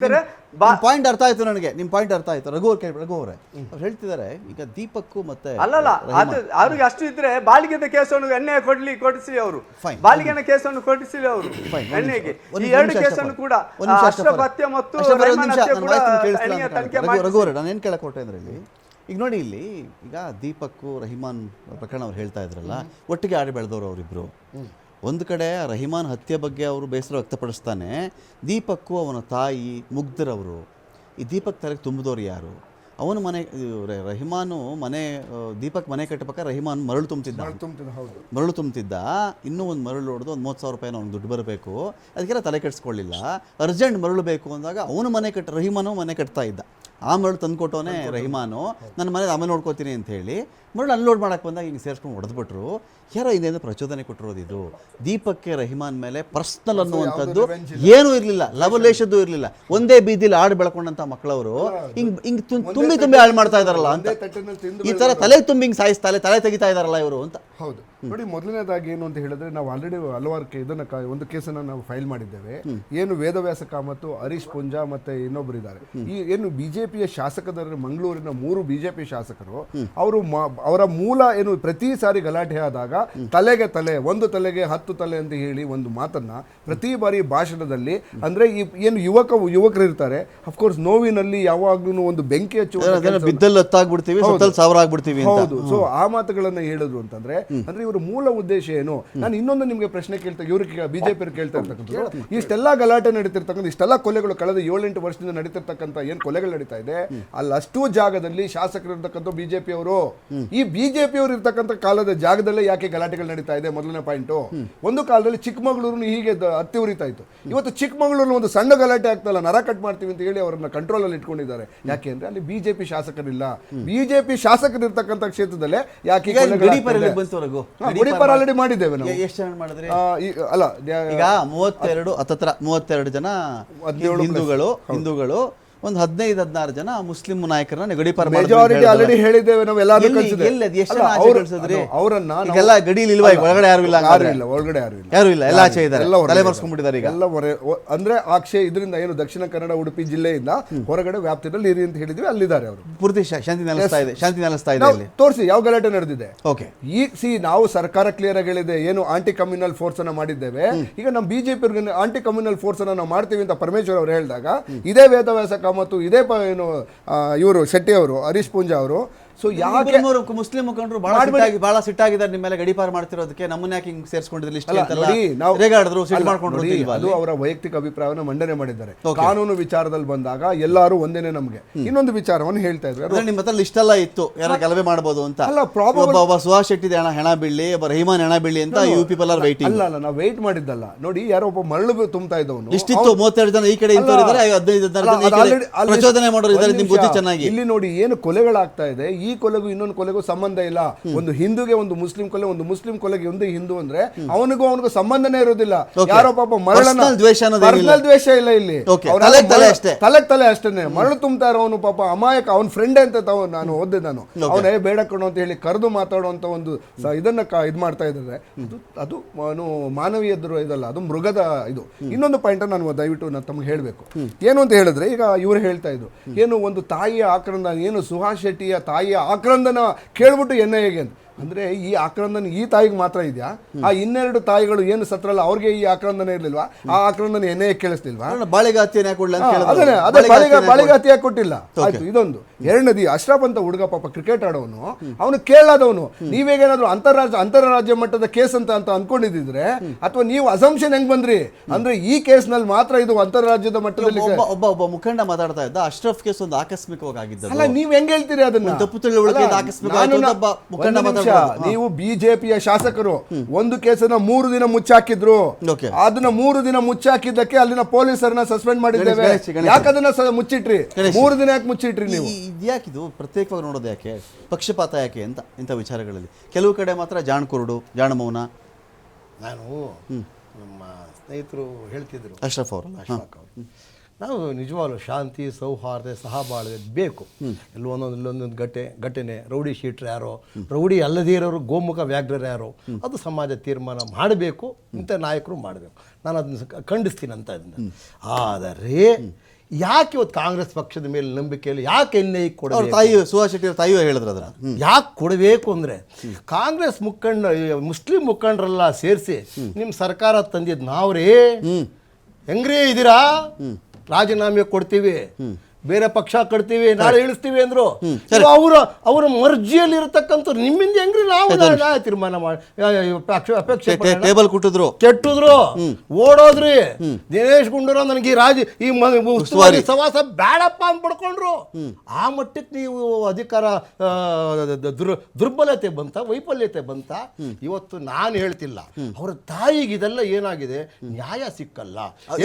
Point ಅರ್ಥ ಆಯ್ತು ನನಗೆ. ನಿಮ್ಮ ಪಾಯಿಂಟ್ ಅರ್ಥ ಆಯ್ತು. ರಘು ಅವರೇ ಅವ್ರು ಹೇಳ್ತಿದ್ದಾರೆ ಈಗ ದೀಪಕ್ಕು ಮತ್ತೆ ಅಲ್ಲಲ್ಲ ಅವ್ರಿಗೆ ಅಷ್ಟು ಇದ್ರೆ ಬಾಲಿಗೆದ ಕೇಸನ್ನು ಎಣ್ಣೆ ಕೊಡಿಸಲಿ ಅವರು, ಬಾಲಿಗೆನ ಕೇಸನ್ನು ಕೊಡಿಸಲಿ ಅವರು ಎಣ್ಣೆಗೆ. ಈ ಎರಡು ಕೇಸನ್ನು ಕೂಡ ಅಶ್ರಫ್ ಹತ್ಯೆ ಮತ್ತು ರಘು ಅವರೇ ನಾನು ಏನ್ ಕೇಳಕ್ ಹೊರಟೆ ಅಂದ್ರೆ ಇಲ್ಲಿ ಈಗ ನೋಡಿ, ಇಲ್ಲಿ ಈಗ ದೀಪಕ್ಕು ರಹಿಮಾನ್ ಪ್ರಕರಣ ಅವ್ರು ಹೇಳ್ತಾ ಇದ್ರಲ್ಲ, ಒಟ್ಟಿಗೆ ಆಡಿ ಬೆಳೆದವರು ಅವರಿಬ್ರು. ಒಂದು ಕಡೆ ರಹಿಮಾನ್ ಹತ್ಯೆ ಬಗ್ಗೆ ಅವರು ಬೇಸರ ವ್ಯಕ್ತಪಡಿಸ್ತಾನೆ, ದೀಪಕ್ಕು ಅವನ ತಾಯಿ ಮುಗ್ಧರವರು. ಈ ದೀಪಕ್ ತಲೆಗೆ ತುಂಬಿದವ್ರು ಯಾರು? ಅವನು ಮನೆ ರಹಿಮಾನು ಮನೆ ದೀಪಕ್ ಮನೆ ಕಟ್ಟಬೇಕಾದ್ರೆ ರಹಿಮಾನ್ ಮರಳು ತುಂಬ್ತಿದ್ದ. ಇನ್ನೂ ಒಂದು ಮರಳು ಹೊಡೆದು ಒಂದು 30,000 ರೂಪಾಯಿ ಅವ್ನಿಗೆ ದುಡ್ಡು ಬರಬೇಕು, ಅದಕ್ಕೆಲ್ಲ ತಲೆ ಕೆಡಿಸ್ಕೊಳ್ಳಿಲ್ಲ. ಅರ್ಜೆಂಟ್ ಮರಳು ಬೇಕು ಅಂದಾಗ ಅವನು ರಹಿಮಾನು ಮನೆ ಕಟ್ತಾ ಇದ್ದ. ಆ ಮರಳು ತಂದುಕೊಟ್ಟವನೇ ರಹಿಮಾನು, ನನ್ನ ಮನೆ ಆಮೇಲೆ ನೋಡ್ಕೋತೀನಿ ಅಂತ ಹೇಳಿ ಮರಳು ಅನ್ಲೋಡ್ ಮಾಡಕ್ಕೆ ಬಂದಾಗ ಹಿಂಗೆ ಸೇರಿಸ್ಕೊಂಡು ಹೊಡೆದ್ಬಿಟ್ರು. ಯಾರೋ ಹಿಂದೆ ಪ್ರಚೋದನೆ ಕೊಟ್ಟಿರೋದು ಇದು. ದೀಪಕ್ಕೆ ರಹಿಮಾನ್ ಮೇಲೆ ಪರ್ಸ್ನಲ್ ಅನ್ನುವಂಥದ್ದು ಏನೂ ಇರಲಿಲ್ಲ, ಲವಲೇಶದ್ದು ಇರಲಿಲ್ಲ. ಒಂದೇ ಬೀದಿಲಿ ಆಡು ಬೆಳ್ಕೊಂಡಂಥ ಮಕ್ಕಳವರು ಹಿಂಗೆ ತುಂಬಿ ಹಾಳು ಮಾಡ್ತಾ ಇದಾರಲ್ಲ ಅಂತ, ಈ ಥರ ತಲೆ ತುಂಬಿ ಹಿಂಗೆ ಸಾಯಿಸ್ತಾಲೆ ತಲೆ ತೆಗಿತಾ ಇದಾರಲ್ಲ ಇವರು ಅಂತ. ಹೌದು ನೋಡಿ, ಮೊದಲನೇದಾಗಿ ಏನು ಅಂತ ಹೇಳಿದ್ರೆ, ನಾವು ಆಲ್ರೆಡಿ ಹಲವಾರು ಒಂದು ಕೇಸನ್ನು ನಾವು ಫೈಲ್ ಮಾಡಿದ್ದೇವೆ. ಏನು ವೇದವ್ಯಾಸ ಕಾಮತ್ತು, ಹರೀಶ್ ಪುಂಜಾ ಮತ್ತೆ ಇನ್ನೊಬ್ಬರು ಇದ್ದಾರೆ. ಈ ಏನು ಬಿಜೆಪಿಯ ಶಾಸಕರು, ಮಂಗಳೂರಿನ 3 ಬಿಜೆಪಿ ಶಾಸಕರು, ಅವರ ಮೂಲ ಏನು ಪ್ರತಿ ಸಾರಿ ಗಲಾಟೆ ಆದಾಗ ತಲೆಗೆ ತಲೆ, ಒಂದು ತಲೆಗೆ 10 ತಲೆ ಅಂತ ಹೇಳಿ ಒಂದು ಮಾತನ್ನ ಪ್ರತಿ ಬಾರಿ ಭಾಷಣದಲ್ಲಿ, ಅಂದ್ರೆ ಏನು ಯುವಕರು ಇರ್ತಾರೆ, ಅಫ್ಕೋರ್ಸ್ ನೋವಿನಲ್ಲಿ ಯಾವಾಗ್ಲೂ ಒಂದು ಬೆಂಕಿ ಹಚ್ಚುವ ಹೌದು. ಸೊ ಆ ಮಾತುಗಳನ್ನ ಹೇಳಿದ್ರು ಅಂತಂದ್ರೆ ಇವ್ರ ಮೂಲ ಉದ್ದೇಶ ಏನು? ನಾನು ಇನ್ನೊಂದು ನಿಮ್ಗೆ ಪ್ರಶ್ನೆ ಇವ್ರಿಗೆ ಬಿಜೆಪಿ ಕೇಳ್ತಾ ಇರ್ತಕ್ಕಂಥದ್ದು, ಇಷ್ಟೆಲ್ಲ ಗಲಾಟೆ ನಡೀತಿರ್ತಕ್ಕಂಥ, ಇಷ್ಟೆಲ್ಲ ಕೊಲೆಗಳು ಕಳೆದ 7-8 ವರ್ಷದಿಂದ ನಡೀತಿರ್ತಕ್ಕಂಥ ಏನ್ ಕೊಲೆಗಳು ನಡೀತಾ ಇದೆ, ಅಲ್ಲಷ್ಟು ಜಾಗದಲ್ಲಿ ಶಾಸಕರು ಇರ್ತಕ್ಕಂಥ ಬಿಜೆಪಿ ಅವರು, ಈ ಬಿಜೆಪಿ ಅವರು ಇರ್ತಕ್ಕಂಥ ಕಾಲದ ಜಾಗದಲ್ಲೇ ಯಾಕೆ ಗಲಾಟೆಗಳು ನಡೀತಾ ಇದೆ? ಮೊದಲನೇ ಪಾಯಿಂಟ್. ಒಂದು ಕಾಲದಲ್ಲಿ ಚಿಕ್ಕಮಗಳೂರು ಹೀಗೆ ಹತ್ತಿ ಉರಿತಾ ಇತ್ತು. ಇವತ್ತು ಚಿಕ್ಕಮಗಳೂರು ಒಂದು ಸಣ್ಣ ಗಲಾಟೆ ಆಗ್ತಲ್ಲ, ನರ ಕಟ್ ಮಾಡ್ತೀವಿ ಅಂತ ಹೇಳಿ ಅವರನ್ನ ಕಂಟ್ರೋಲ್ ಅಲ್ಲಿ ಇಟ್ಕೊಂಡಿದ್ದಾರೆ. ಯಾಕೆ ಅಂದ್ರೆ ಅಲ್ಲಿ ಬಿಜೆಪಿ ಶಾಸಕರಿಲ್ಲ. ಬಿಜೆಪಿ ಶಾಸಕರು ಇರ್ತಕ್ಕಂಥ ಕ್ಷೇತ್ರದಲ್ಲೇ ಯಾಕೆ ಗುಡಿಪಾರ ಆಲ್ರೆಡಿ ಮಾಡಿದ್ದೇವೆ ನಾವು. ಎಷ್ಟು ಜನ ಮಾಡಿದ್ರಿ? ಅಲ್ಲ ಈಗ 32 ಜನ ಹಿಂದೂಗಳು, ಒಂದು 15-16 ಜನ ಮುಸ್ಲಿಂ ನಾಯಕರನ್ನ ಗಡಿಪಾರ ಮೆಜಾರಿಟಿ ಆಲ್ರೆಡಿ ಹೇಳಿದ್ದೇವೆ ನಾವು. ಎಲ್ಲರೂ ಅವರನ್ನ ಗಡಿಲಿ ಇಲ್ವಾ? ಒಳಗಡೆ ಯಾರು ಇಲ್ಲ, ಒಳಗಡೆ ಯಾರು ಇಲ್ಲ, ಎಲ್ಲ ಆಚೆ ಇದ್ದಾರೆ, ತಲೆ ಮರೆಸ್ಕೊಂಡ್ಬಿಟ್ಟಿದ್ದಾರೆ. ಈಗ ಎಲ್ಲ ಅಂದ್ರೆ ಆಕ್ಷೆ ಇದರಿಂದ ಏನು ದಕ್ಷಿಣ ಕನ್ನಡ ಉಡುಪಿ ಜಿಲ್ಲೆಯಿಂದ ಹೊರಗಡೆ ವ್ಯಾಪ್ತಿಯಲ್ಲಿ ಇರಿ ಅಂತ ಹೇಳಿದ್ವಿ, ಅಲ್ಲಿದ್ದಾರೆ ಅವರು. ಪೂರ್ತಿ ಶಾಂತಿ ನೆಲೆಸ್ತಾ ಇದೆ. ತೋರಿಸಿ ಯಾವ ಗಲಾಟೆ ನಡೆದಿದೆ. ಈಗ ನಾವು ಸರ್ಕಾರ ಕ್ಲಿಯರ್ ಆಗಿ ಹೇಳಿದೆ, ಏನು ಆಂಟಿ ಕಮ್ಯುನಲ್ ಫೋರ್ಸ್ ಅನ್ನ ಮಾಡಿದ್ದೇವೆ. ಈಗ ನಮ್ಮ ಬಿಜೆಪಿ ಆಂಟಿ ಕಮ್ಯುನಲ್ ಫೋರ್ಸ್ ಅನ್ನ ನಾವು ಮಾಡ್ತೀವಿ ಅಂತ ಪರಮೇಶ್ವರ್ ಅವರು ಹೇಳಿದಾಗ, ಇದೇ ವೇದವ್ಯಾಸ ಮತ್ತು ಇದೇ ಏನು ಇವರು ಶೆಟ್ಟಿ ಅವರು, ಹರೀಶ್ ಪೂಂಜಾ ಅವರು, ಸೊ ಯಾಕೆ ಮುಸ್ಲಿಂ ಮುಖಂಡರು ಬಹಳ ಸಿಟ್ಟಾಗಿದ್ದಾರೆ ನಿಮ್ಮ ಮೇಲೆ ಗಡಿಪಾರ ಮಾಡ್ತಿರೋದಕ್ಕೆ, ನಮ್ಮನ್ನ ಯಾಕೆ ಹಿಂಗ್ ಸೇರಿಸ್ಕೊಂಡಿದ್ರಿ? ಅದು ಅವರ ವೈಯಕ್ತಿಕ ಅಭಿಪ್ರಾಯವನ್ನು ಮಂಡನೆ ಮಾಡಿದ್ದಾರೆ. ಕಾನೂನು ವಿಚಾರದಲ್ಲಿ ಬಂದಾಗ ಎಲ್ಲರೂ ಒಂದೇನೆ. ನಮಗೆ ಇನ್ನೊಂದು ವಿಚಾರವನ್ನು ಹೇಳ್ತಾ ಇದ್ದಾರೆ, ನಿಮ್ಮ ಹತ್ರ ಲಿಸ್ಟ್ ಎಲ್ಲ ಇತ್ತು ಯಾರ ಗಲಭೆ ಮಾಡಬಹುದು ಅಂತ. ಅಲ್ಲ, ಪ್ರಾಬ್ಲಮ್ ಒಬ್ಬ ಸುಹಾಸ್ ಶೆಟ್ಟಿ ಹೆಣ ಬೀಳಿ, ಒಬ್ಬ ರಹಿಮಾನ್ ಹೆಣ ಬೀಳಿ ಅಂತ ಯು ಪೀಪಲ್ ಆರ್ ವೈಟಿಂಗ್. ಅಲ್ಲ, ನಾವು ವೇಟ್ ಮಾಡಿದ್ದಲ್ಲ. ನೋಡಿ, ಯಾರೋ ಒಬ್ಬ ಮರಳು ತುಂಬ್ತಾ ಇದ್ದವನು ಲಿಸ್ಟ್ ಇತ್ತು, 32 ಜನ ಈ ಕಡೆ ಇದ್ದಾರೆ, 15 ಪ್ರಚೋದನೆ ಮಾಡೋರು ಇದ್ದಾರೆ, ನಿಮ್ಗೆ ಗೊತ್ತಿ ಚೆನ್ನಾಗಿ. ಇಲ್ಲಿ ನೋಡಿ, ಏನು ಕೊಲೆಗಳಾಗ್ತಾ ಇದೆ, ಈ ಕೊಲೆಗೂ ಇನ್ನೊಂದು ಕೊಲೆಗೂ ಸಂಬಂಧ ಇಲ್ಲ. ಒಂದು ಹಿಂದೂಗೆ ಒಂದು ಮುಸ್ಲಿಂ ಕೊಲೆ, ಒಂದು ಮುಸ್ಲಿಂ ಕೊಲೆಗೆ ಒಂದು ಹಿಂದೂ ಅಂದ್ರೆ ಅವನಿಗೂ ಸಂಬಂಧನೇ ಇರೋದಿಲ್ಲ. ಯಾರೋ ಪಾಪ ಮರಳನ್ನ ಪರ್ಸನಲ್ ದ್ವೇಷ ಇಲ್ಲ ಇಲ್ಲಿ, ತಲೆ ಅಷ್ಟೇನೆ. ಮರಳು ತುಂಬ್ತಾ ಇರೋನು ಪಾಪ ಅಮಾಯಕ, ಅವನ ಫ್ರೆಂಡ್ ಅಂತ ನಾನು ಓದ್ದೆ. ಅವನೇ ಬೇಡ ಕಣೋ ಅಂತ ಹೇಳಿ ಕರೆದು ಮಾತಾಡುವಂತ ಒಂದು ಇದನ್ನ ಇದ್ ಮಾಡ್ತಾ ಇದ್ದಾರೆ. ಅದು ಮಾನವೀಯದ್ರು ಇದಲ್ಲ, ಅದು ಮೃಗದ ಇದು. ಇನ್ನೊಂದು ಪಾಯಿಂಟ್ ನಾನು ದಯವಿಟ್ಟು ನಾನು ತಮ್ಗೆ ಹೇಳ್ಬೇಕು. ಏನು ಅಂತ ಹೇಳಿದ್ರೆ, ಈಗ ಇವರು ಹೇಳ್ತಾ ಇದ್ರು, ಏನು ಒಂದು ತಾಯಿಯ ಆಕ್ರಂದ, ಏನು ಸುಹಾಸ್ ಶೆಟ್ಟಿಯ ತಾಯಿಯ ಆಕ್ರಂದನ ಕೇಳ್ಬಿಟ್ಟು NIA ಅಂದ್ರೆ ಈ ಆಕ್ರಂದನ ಈ ತಾಯಿಗೆ ಮಾತ್ರ ಇದೆಯಾ? ಆ 12 ತಾಯಿಗಳು ಏನು ಸತ್ರಲ್ಲ ಅವ್ರಿಗೆ ಈ ಆಕ್ರಂದನ ಇರ್ಲಿಲ್ವಾ? ಆ ಆಕ್ರಂದನ NIA ಕೇಳಿಸ್ತಿಲ್ವಾ? ಬಾಳಿಗಾತಿಯನ್ನ ಬಾಳಿಗಾತಿಯ ಕೊಟ್ಟಿಲ್ಲ. ಆಯ್ತು, ಇದೊಂದು. ಎರಡನೇದು, ಅಶ್ರಫ್ ಅಂತ ಹುಡುಗ ಪಾಪ ಕ್ರಿಕೆಟ್ ಆಡೋನು, ಅವನು ಕೇಳಾದವನು. ನೀವೇಗೇನಾದ್ರು ಅಂತಾರಾಜ್ಯ ಮಟ್ಟದ ಕೇಸ್ ಅಂತ ಅನ್ಕೊಂಡಿದ್ರೆ, ಅಥವಾ ನೀವು ಅಸಂಪ್ಷನ್ ಹೆಂಗ್ ಬಂದ್ರಿ ಅಂದ್ರೆ ಈ ಕೇಸ್ ನಲ್ಲಿ ಮಾತ್ರ ಇದು ಅಂತಾರಾಜ್ಯದ ಮಟ್ಟದಲ್ಲಿ. ಒಬ್ಬ ಮುಖಂಡ ಮಾತಾಡ್ತಾ ಇದ್ದ, ಅಶ್ರಫ್ ಕೇಸ್ ಒಂದು ಆಕಸ್ಮಿಕವಾಗಿ ಆಗಿದ್ದು. ಅಲ್ಲ, ನೀವ್ ಹೆಂಗ್ ಹೇಳ್ತೀರಿ ಅದನ್ನ? ತಪ್ಪು ತಿಳುವಳಿಕೆ ಆಕಸ್ಮಿಕ. ನೀವು ಬಿಜೆಪಿಯ ಶಾಸಕರು ಒಂದು ಕೇಸನ್ನ 3 ದಿನ ಮುಚ್ಚಾಕಿದ್ರು. ಅದನ್ನ 3 ದಿನ ಮುಚ್ಚಾಕಿದ್ದಕ್ಕೆ ಅಲ್ಲಿನ ಪೊಲೀಸರನ್ನ ಸಸ್ಪೆಂಡ್ ಮಾಡಿದ್ದೇವೆ. ಯಾಕೆ ಅದನ್ನ ಮುಚ್ಚಿಟ್ರಿ? 3 ದಿನ ಯಾಕೆ ಮುಚ್ಚಿಟ್ರಿ ನೀವು? ಇದ್ಯಾಕಿದು ಪ್ರತ್ಯೇಕವಾಗಿ ನೋಡೋದು ಯಾಕೆ? ಪಕ್ಷಪಾತ ಯಾಕೆ ಅಂತ ಇಂಥ ವಿಚಾರಗಳಲ್ಲಿ ಕೆಲವು ಕಡೆ ಮಾತ್ರ ಜಾಣ ಮೌನ. ನಾನು ನಮ್ಮ ಸ್ನೇಹಿತರು ಹೇಳ್ತಿದ್ರು, ಅಶ್ರಫ್ ಅವರು, ನಾವು ನಿಜವಾಗ್ಲೂ ಶಾಂತಿ, ಸೌಹಾರ್ದ, ಸಹಬಾಳ್ವೆ ಬೇಕು. ಇಲ್ಲೊಂದೊಂದು ಘಟನೆ ರೌಡಿ ಶೀಟ್ರ್ ಯಾರೋ, ರೌಡಿ ಅಲ್ಲದೇ ಇರೋರು ಗೋಮುಖ ವ್ಯಾಘ್ರರು ಯಾರೋ, ಅದು ಸಮಾಜ ತೀರ್ಮಾನ ಮಾಡಬೇಕು. ಇಂಥ ನಾಯಕರು ಮಾಡಬೇಕು. ನಾನು ಅದನ್ನು ಖಂಡಿಸ್ತೀನಿ ಅಂತ ಇದನ್ನು. ಆದರೆ ಯಾಕೆ ಇವತ್ತು ಕಾಂಗ್ರೆಸ್ ಪಕ್ಷದ ಮೇಲೆ ನಂಬಿಕೆಯಲ್ಲಿ ಯಾಕೆ NIA ಅವ್ರ ಕೊಡಬೇಕು? ತಾಯಿ ಸುಹಾಸ್ ಶೆಟ್ಟಿ ಅವ್ರ ತಾಯಿಯೂ ಹೇಳಿದ್ರು ಅದನ್ನ. ಯಾಕೆ ಕೊಡಬೇಕು ಅಂದರೆ ಕಾಂಗ್ರೆಸ್ ಮುಸ್ಲಿಂ ಮುಖಂಡರೆಲ್ಲ ಸೇರಿಸಿ ನಿಮ್ಮ ಸರ್ಕಾರ ತಂದಿದ್ದು ನಾವ್ರೇ ಹೆಂಗ್ರೇ ಇದ್ದೀರಾ, ರಾಜೀನಾಮೆ ಕೊಡ್ತೀವಿ, ಬೇರೆ ಪಕ್ಷ ಕಟ್ತೀವಿ, ನಾಳೆ ಇಳಿಸ್ತೀವಿ ಅಂದ್ರು. ಅವರ ಮರ್ಜಿಯಲ್ಲಿ ಇರತಕ್ಕಂಥ ನಿಮ್ಮಿಂದ ಹೆಂಗ್ರಿ ನಾವು ತೀರ್ಮಾನ ಮಾಡಿ ಅಪೇಕ್ಷೆ ಟೇಬಲ್ ಕುಟ್ಟಿದ್ರು, ಕೆಟ್ಟಿದ್ರು, ಓಡೋದ್ರಿ. ದಿನೇಶ್ ಗುಂಡೂರಾವ್ ನನಗೆ ಈ ಉಸ್ತುವಾರಿ ಸವಾಸ ಬೇಡಪ್ಪ ಅಂತ ಪಡ್ಕೊಂಡ್ರು. ಆ ಮಟ್ಟಕ್ಕೆ ನೀವು ಅಧಿಕಾರ ದುರ್ಬಲತೆ ಬಂತ, ವೈಫಲ್ಯತೆ ಬಂತ. ಇವತ್ತು ನಾನು ಹೇಳ್ತಿಲ್ಲ, ಅವರ ತಾಯಿಗೆ ಇದೆಲ್ಲ ಏನಾಗಿದೆ, ನ್ಯಾಯ ಸಿಕ್ಕಲ್ಲ.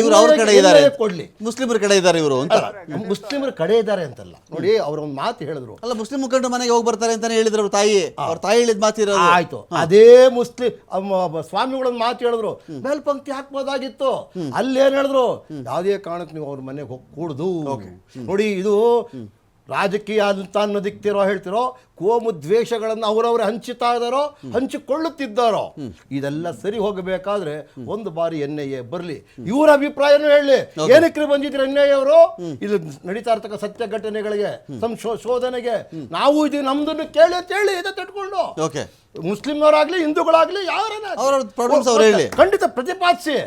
ಇವ್ರು ಅವ್ರ ಕಡೆ ಇದ್ದಾರೆ, ಕೊಡ್ಲಿ, ಮುಸ್ಲಿಮರ ಕಡೆ ಇದ್ದಾರೆ ಇವರು ಅಂತ. ಮುಸ್ಲಿಮರ ಕಡೆ ಇದ್ದಾರೆ ಅಂತಲ್ಲ ನೋಡಿ, ಅವ್ರ ಒಂದು ಮಾತು ಹೇಳಿದ್ರು. ಅಲ್ಲ, ಮುಸ್ಲಿಂ ಮುಖಂಡರು ಮನೆಗೆ ಹೋಗಿ ಬರ್ತಾರೆ ಅಂತಾನೆ ಹೇಳಿದ್ರು ಅವ್ರ ತಾಯಿ. ಅವ್ರ ತಾಯಿ ಹೇಳಿದ ಮಾತಿರೋದು. ಆಯ್ತು, ಅದೇ ಮುಸ್ಲಿಂ ಸ್ವಾಮಿಗಳೊಂದು ಮಾತು ಹೇಳಿದ್ರು, ಮೇಲ್ಪಂಕ್ತಿ ಹಾಕ್ಬೋದಾಗಿತ್ತು. ಅಲ್ಲೇನ್ ಹೇಳಿದ್ರು, ಯಾವುದೇ ಕಾರಣಕ್ಕೆ ನೀವು ಅವ್ರ ಮನೆಗೆ ಹೋಗಿ ಕೂಡುದು. ನೋಡಿ, ಇದು ರಾಜಕೀಯ ಅಂತ ಅನ್ನೋದಿಕ್ತಿರೋ ಹೇಳ್ತಿರೋ, ಕೋಮು ದ್ವೇಷಗಳನ್ನು ಅವರವರು ಹಂಚುತ್ತಾ ಇದ್ದಾರೋ, ಹಂಚಿಕೊಳ್ಳುತ್ತಿದ್ದಾರೋ, ಇದೆಲ್ಲ ಸರಿ ಹೋಗಬೇಕಾದ್ರೆ ಒಂದು ಬಾರಿ NIA ಬರಲಿ, ಇವರ ಅಭಿಪ್ರಾಯನೂ ಹೇಳಿ. ಏನಕ್ಕೆ ಬಂದಿದ್ರು NIA ಅವರು? ಇದು ನಡೀತಾ ಇರ್ತಕ್ಕ ಸತ್ಯ ಘಟನೆಗಳಿಗೆ, ಸಂಶೋಧನೆಗೆ ನಾವು ಇದು ನಮ್ದನ್ನು ಕೇಳಿ ಇದೆ ತಟ್ಕೊಂಡು ಮುಸ್ಲಿಂನವರಾಗ್ಲಿ ಹಿಂದೂಗಳಾಗ್ಲಿ ಯಾರನ್ನ ಖಂಡಿತ ಪ್ರತಿಪಾದಿಸಿ.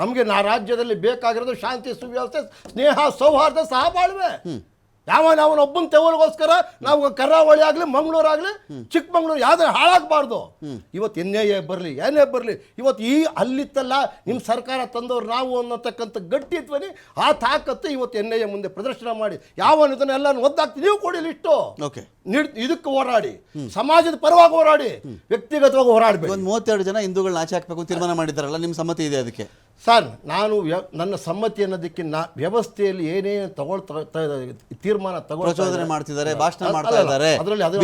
ನಮ್ಗೆ ರಾಜ್ಯದಲ್ಲಿ ಬೇಕಾಗಿರೋದು ಶಾಂತಿ, ಸುವ್ಯವಸ್ಥೆ, ಸ್ನೇಹ, ಸೌಹಾರ್ದ, ಸಹಬಾಳ್ವೆ. ಅವನೊಬ್ಬನ ತೆವಲಿಗೋಸ್ಕರ ನಾವು ಕರಾವಳಿ ಆಗಲಿ, ಮಂಗಳೂರಾಗಲಿ, ಚಿಕ್ಕಮಂಗ್ಳೂರು ಯಾವ್ದಾರು ಹಾಳಾಗಬಾರ್ದು. ಇವತ್ತು NIA ಬರಲಿ, ಏನೇ ಬರಲಿ, ಇವತ್ತು ಈ ಅಲ್ಲಿತ್ತಲ್ಲ ನಿಮ್ಮ ಸರ್ಕಾರ ತಂದವ್ರು ನಾವು ಅನ್ನತಕ್ಕಂಥ ಗಟ್ಟಿ ಧ್ವನಿ, ಆ ತಾಕತ್ತು ಇವತ್ತು NIA ಮುಂದೆ ಪ್ರದರ್ಶನ ಮಾಡಿ ಇದನ್ನೆಲ್ಲ ಒದ್ದಾಗ್ತಿ ನೀವು ಕೊಡಿ ಲಿಸ್ಟು. ಇದಕ್ಕೆ ಹೋರಾಡಿ, ಸಮಾಜದ ಪರವಾಗಿ ಹೋರಾಡಿ, ವ್ಯಕ್ತಿಗತವಾಗಿ ಹೋರಾಡಬೇಕು. 32 ಜನ ಹಿಂದೂಗಳನ್ನ ಆಚೆ ಹಾಕಬೇಕು ತೀರ್ಮಾನ ಮಾಡಿದ್ದಾರಲ್ಲ, ನಿಮ್ಮ ಸಮ್ಮತಿ ಇದೆ ಅದಕ್ಕೆ? ಸರ್, ನಾನು ನನ್ನ ಸಮ್ಮತಿ ಅನ್ನೋದಕ್ಕೆ ವ್ಯವಸ್ಥೆಯಲ್ಲಿ ಏನೇನು ತೀರ್ಮಾನ ಪ್ರಚೋದನೆ ಮಾಡ್ತಿದ್ದಾರೆ, ಭಾಷಣ ಮಾಡ್ತಾ ಇದ್ದಾರೆ,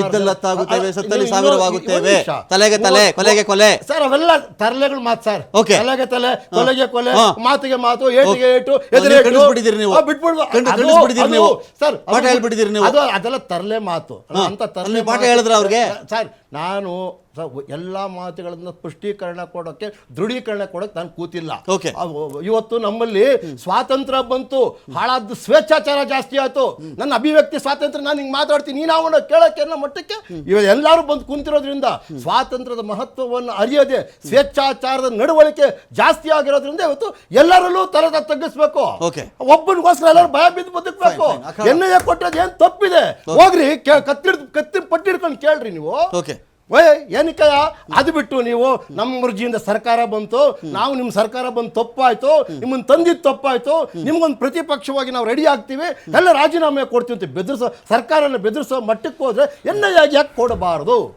ಬಿದ್ದಲ್ಲತ್ತಾಗುತ್ತೇವೆ, ಸತ್ತಲ್ಲಿ ಸಾವಿರವಾಗುತ್ತೇವೆ, ತಲೆಗೆ ತಲೆ, ಕೊಲೆಗೆ ಕೊಲೆ. ಸರ್, ಅವೆಲ್ಲ ತರಲೆಗಳು ಮಾತು ಸರ್. ತಲೆಗೆ ತಲೆ, ಕೊಲೆಗೆ ಕೊಲೆ, ಮಾತಿಗೆ ಮಾತು, ಏಟಿಗೆ ಏಟು, ಬಿಟ್ಟಿದ್ದೀರಿ ನೀವು, ಸರ್. ಪಾಠ ಹೇಳ್ಬಿಟ್ಟಿದ್ದೀರಿ ನೀವು. ಅದೆಲ್ಲ ತರಲೆ ಮಾತು ಅಂತ ತರಲೆ ಪಾಠ ಹೇಳಿದ್ರೆ ಅವ್ರಿಗೆ. ಸರ್, ನಾನು ಎಲ್ಲ ಮಾತುಗಳನ್ನ ಸ್ಪಷ್ಟೀಕರಣ ಕೊಡೋಕ್ಕೆ, ದೃಢೀಕರಣ ಕೊಡೋಕೆ ನಾನು ಕೂತಿಲ್ಲ. ಇವತ್ತು ನಮ್ಮಲ್ಲಿ ಸ್ವಾತಂತ್ರ್ಯ ಬಂತು, ಹಾಳಾದ ಸ್ವೇಚ್ಛಾಚಾರ ಜಾಸ್ತಿ ಆಯ್ತು. ನನ್ನ ಅಭಿವ್ಯಕ್ತಿ ಸ್ವಾತಂತ್ರ್ಯ, ನಾನು ಹಿಂಗೆ ಮಾತಾಡ್ತೀನಿ, ನೀನು ಅವನ ಕೇಳೋಕೆ ಅನ್ನೋ ಮಟ್ಟಕ್ಕೆ ಇವಾಗ ಎಲ್ಲರೂ ಬಂದು ಕುಂತಿರೋದ್ರಿಂದ ಸ್ವಾತಂತ್ರ್ಯದ ಮಹತ್ವವನ್ನು ಅರಿಯೋದೆ, ಸ್ವೇಚ್ಛಾಚಾರದ ನಡವಳಿಕೆ ಜಾಸ್ತಿ ಆಗಿರೋದ್ರಿಂದ ಇವತ್ತು ಎಲ್ಲರಲ್ಲೂ ತಲೆ ತಗ್ಗಿಸ್ಬೇಕು. ಒಬ್ಬನಿಗೋಸ್ಕರ ಎಲ್ಲರೂ ಭಯ ಬಿದ್ದು ಬದುಕಬೇಕು. NIA ಕೊಟ್ಟದ್ದು ಏನು ತಪ್ಪಿದೆ? ಹೋಗ್ರಿ, ಕತ್ತಿ ಪಟ್ಟಿಡ್ಕೊಂಡು ಕೇಳ್ರಿ ನೀವು. ಏನಕ್ಕಯ್ಯ ಅದು ಬಿಟ್ಟು ನೀವು ನಮ್ಮ ಮರ್ಜಿಯಿಂದ ಸರ್ಕಾರ ಬಂತು, ನಾವು ನಿಮ್ಮ ಸರ್ಕಾರ ಬಂದು ತಪ್ಪಾಯ್ತು, ನಿಮ್ಮನ್ನು ತಂದಿದ್ದು ತಪ್ಪಾಯ್ತು, ನಿಮ್ಗೊಂದು ಪ್ರತಿಪಕ್ಷವಾಗಿ ನಾವು ರೆಡಿ ಆಗ್ತೀವಿ, ಎಲ್ಲ ರಾಜೀನಾಮೆ ಕೊಡ್ತೀವಿ ಅಂತ ಸರ್ಕಾರನ ಬೆದರಿಸೋ ಮಟ್ಟಕ್ಕೆ ಹೋದ್ರೆ NIA ಯಾಕೆ ಕೊಡಬಾರದು?